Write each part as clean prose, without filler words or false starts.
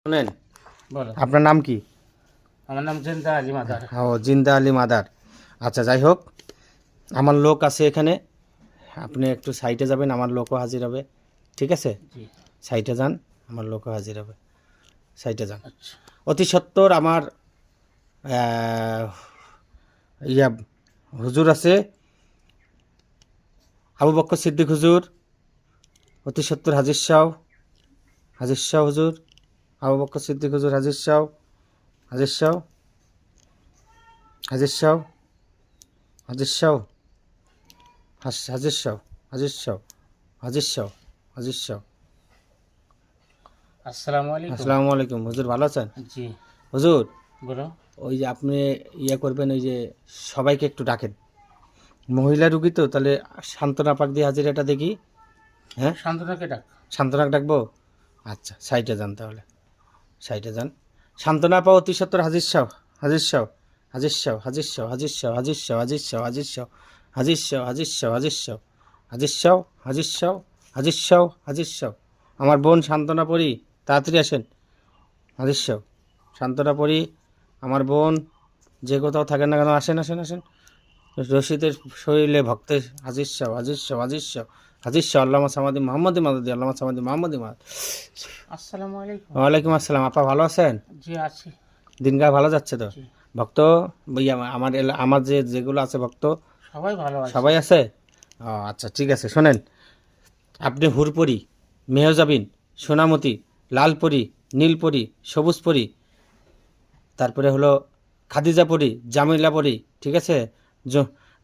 শুনেন, বলো। আপনার নাম কি? আমার নাম জিন্দা আলী মাদার। ও, জিন্দা আলী মাদার। আচ্ছা, যাই হোক, আমার লোক আছে এখানে। আপনি একটু সাইটে যাবেন, আমার লোকও হাজির হবে। ঠিক আছে, জি, সাইটে যান, আমার লোকও হাজির হবে। সাইটে যান। আচ্ছা। অতি সত্বর আমার আহ, ইয়া হুজুর আছে, আবু বক্কর সিদ্দিক হুজুর, অতি সত্তর হাজির শাহ, হাজির শাহ হুজুর, আবু বক্কর সিদ্দিক হুজুর, হাজির শাহ, হাজির শাহ, হাজির শাহ, হাজির শাহ, হাজির শাহ, হাজির শাহ, হাজির শাহ, হাজির শাহ। আসসালামু আলাইকুম। আসসালামু আলাইকুম হুজুর, ভালো আছেন? জি, হুজুর, বলো। ওই যে আপনি ইয়ে করবেন, ওই যে সবাইকে একটু ডাকেন। মহিলা রুগী তো, তাহলে সান্ত্বনা পাক দিয়ে হাজিরাটা দেখি। হ্যাঁ, শান্তনাকে ডাক। সান্ত্বনা ডাকবো। আচ্ছা, সাইটে যান তাহলে, সাইটে যান। সান্ত্বনা পাও অতি সত্তর হাজির শাহ, হাজির শাহ, হাজির শাহ, হাজির শাহ, হাজির শাহ, হাজির শাহ, হাজির শাহ, হাজির শাহ, হাজির শাহ, হাজির শাহ, হাজির শাহ, হাজির শাহ, হাজির শাহ, হাজির শাহ, হাজির শাহ। আমার বোন সান্ত্বনা পড়ি, তাড়াতাড়ি আসেন। হাজির শাহ, সান্ত্বনা পড়ি, আমার বোন যে কোথাও থাকেন না কেন, আসেন আসেন আসেন। রশিদের শরীরে ভক্তের হাজির শাহ, হাজির শাহ, হাজির শাহ, হাজির শাহ। আল্লামা সামাদি মোহাম্মদী মাদাদি, আল্লামা সামাদি মোহাম্মদী মাদ। আসসালামু আলাইকুম। ওয়ালাইকুম আসসালাম। আপা ভালো আছেন? জি, আছি। দিনকাল ভালো যাচ্ছে তো? জি, ভক্ত আমার আমার যেগুলো আছে ভক্ত, সবাই ভালো আছে। সবাই আছে? ও আচ্ছা, ঠিক আছে। শোনেন, আপনি হুরপরি, মেহজাবিন, সোনামতি, লালপরি, নীলপরি, সবুজপরি, তারপরে হলো খাদিজাপরি, জামিলাপরি, ঠিক আছে?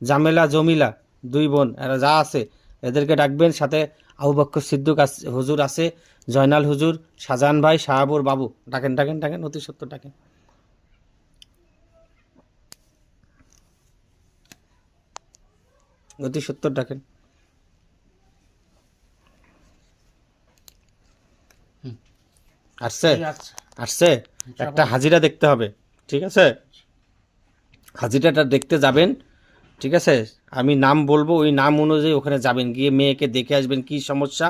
জামেলা জমিলা, দুই বোন, এরা যা আছে এদেরকে ডাকবেন। সাথে আবু বক্কর সিদ্দিক হুজুর আছে, জয়নাল হুজুর, শাহজাহান ভাই, শাহাবুর বাবু, ডাকেন ডাকেন ডাকেন, অতি সত্তর ডাকেন, অতি সত্তর ডাকেন। হুম, আসছে? জি, আচ্ছা। আসছে। একটা হাজিরা দেখতে হবে, ঠিক আছে? হাজিরাটা দেখতে যাবেন, ঠিক আছে? আমি নাম বলবো, ওই নাম অনুযায়ী ওখানে যাবেন, গিয়ে মেয়েকে দেখে আসবেন কি সমস্যা,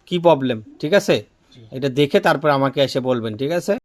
কি প্রবলেম, ঠিক আছে? জি। এটা দেখে তারপর আমাকে এসে বলবেন, ঠিক আছে?